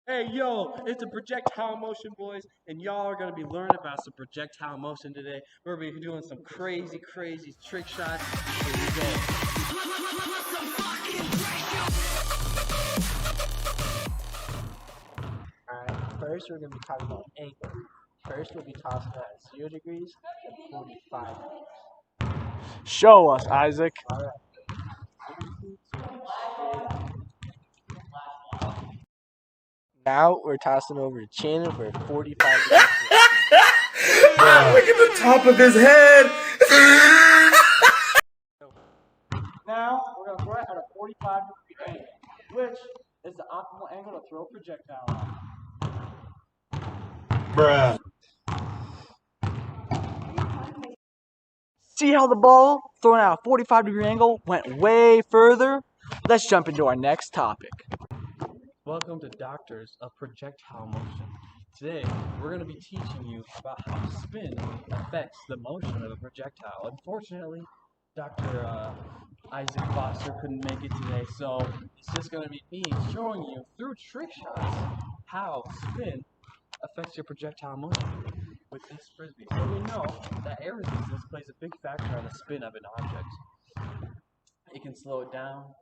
Hey, yo, it's a projectile motion, boys, and y'all are going to be learning about some projectile motion today. We're going to be doing some crazy trick shots. Here we go. Alright, first we're going to be talking about angle. First we'll be tossing it at 0 degrees and 45 degrees. Show us, Isaac. Alright. Now we're tossing over to Shannon for a 45 degrees. Look at the top of his head. Now, we're going to throw it at a 45 degree angle, which is the optimal angle to throw a projectile at. Bruh. See how the ball, thrown at a 45 degree angle, went way further? Let's jump into our next topic. Welcome to Doctors of Projectile Motion. Today, we're going to be teaching you about how spin affects the motion of a projectile. Unfortunately, Dr. Isaac Foster couldn't make it today, so it's just going to be me showing you through trick shots how spin affects your projectile motion with this frisbee. So we know that air resistance plays a big factor on the spin of an object. It can slow it down,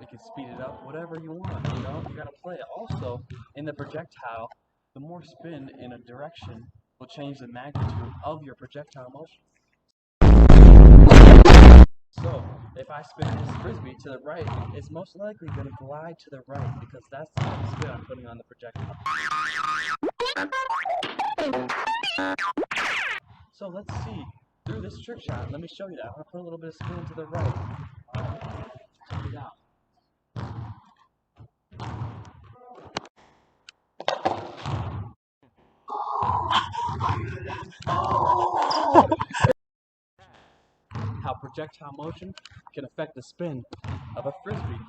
it can speed it up, whatever you want, you know, you gotta play it. Also, in the projectile, the more spin in a direction will change the magnitude of your projectile motion. So, if I spin this frisbee to the right, it's most likely going to glide to the right because that's the kind of spin I'm putting on the projectile. So let's see, through this trick shot, let me show you that. I'm going to put a little bit of spin to the right. Check it out. How projectile motion can affect the spin of a frisbee.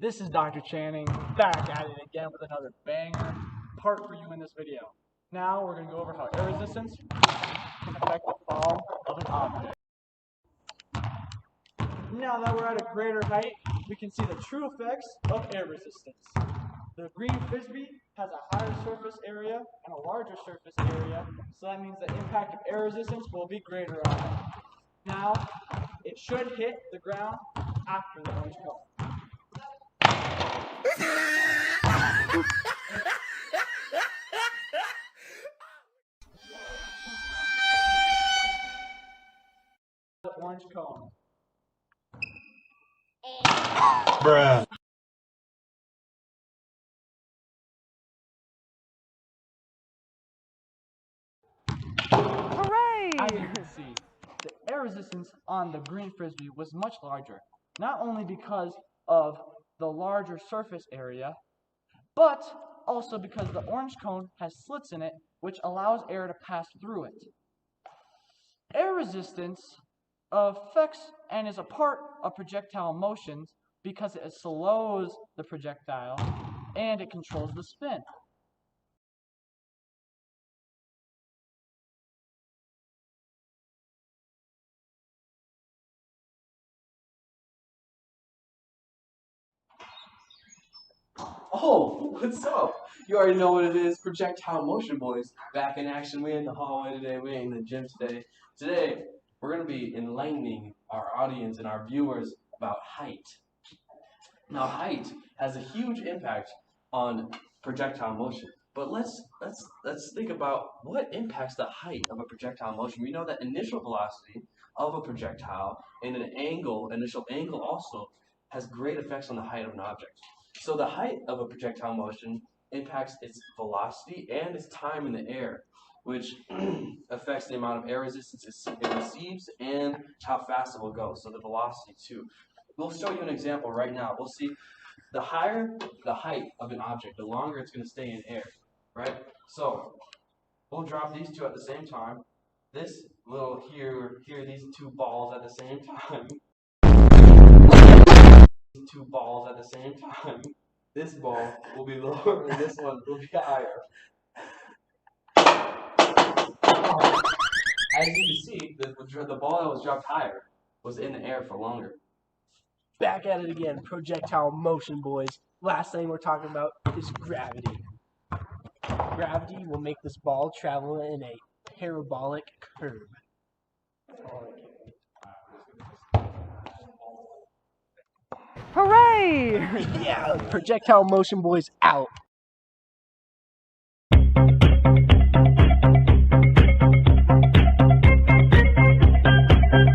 This is Dr. Channing, back at it again with another banger part for you in this video. Now, we're going to go over how air resistance can affect the fall of an object. Now that we're at a greater height, we can see the true effects of air resistance. The green frisbee has a higher surface area and a larger surface area, so that means the impact of air resistance will be greater on it. Now, it should hit the ground after the orange cone. The orange cone. Bruh. Hooray! As you can see, the air resistance on the green frisbee was much larger, not only because of the larger surface area, but also because the orange cone has slits in it, which allows air to pass through it. Air resistance affects and is a part of projectile motions because it slows the projectile and it controls the spin. Oh, what's up? You already know what it is, projectile motion, boys. Back in action, we in the hallway today, we ain't in the gym today. Today, we're going to be enlightening our audience and our viewers about height. Now, height has a huge impact on projectile motion. But let's think about what impacts the height of a projectile motion. We know that initial velocity of a projectile and an initial angle also has great effects on the height of an object. So the height of a projectile motion impacts its velocity and its time in the air, which affects the amount of air resistance it receives and how fast it will go, so the velocity too. We'll show you an example right now. We'll see the higher the height of an object, the longer it's going to stay in air, right? So we'll drop these two at the same time. This little these two balls at the same time. Two balls at the same time. This ball will be lower and this one will be higher. As you can see, the ball that was dropped higher was in the air for longer. Back at it again, projectile motion, boys. Last thing we're talking about is gravity. Gravity will make this ball travel in a parabolic curve. Hooray! Yeah, projectile motion boys out.